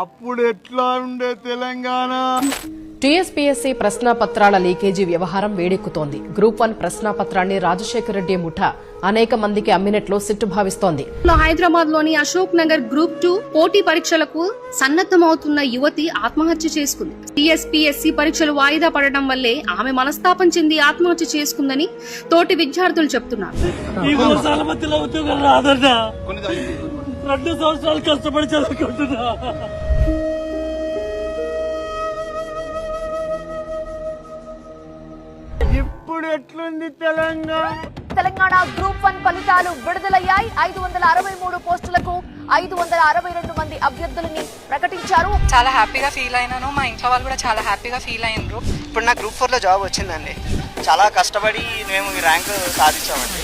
అప్పుడు ఎట్లా ఉండే తెలంగాణ. టీఎస్పీఎస్సీ ప్రశ్నాపత్రాల లీకేజీ వ్యవహారం వేడెక్కుతోంది. గ్రూప్ 1 ప్రశ్నాపత్రాన్ని రాజశేఖర రెడ్డి ముఠా అనేక మందికి అమ్మినట్లు సిట్టు భావిస్తోంది. హైదరాబాద్ లోని అశోక్ నగర్ గ్రూప్ 2 పోటీ పరీక్షలకు సన్నద్దమవుతున్న యువతి ఆత్మహత్య చేసుకుంది. టీఎస్పీఎస్సీ పరీక్షలు వాయిదా పడడం వల్లే ఆమె మనస్తాపం చెంది ఆత్మహత్య చేసుకుందని తోటి విద్యార్థులు చెప్తున్నారు. 2 సంవత్సరాలు కష్టపడి చదువుకుంటున్నా. ఇప్పుడు ఎట్లుంది తెలంగాణ. తెలంగాణ గ్రూప్ 1 ఫలితాలు విడుదలయ్యాయి. 563 పోస్టులకు 562 మంది అభ్యర్థులని ప్రకటించారు. చాలా హ్యాపీగా ఫీల్ అయినాను. మా ఇంట్లో వాళ్ళు కూడా చాలా హ్యాపీగా ఫీల్ అయినారు. ఇప్పుడు నాకు గ్రూప్ 4 లో జాబ్ వచ్చిందండి. చాలా కష్టపడి మేము ఈ ర్యాంక్ సాధించామండి.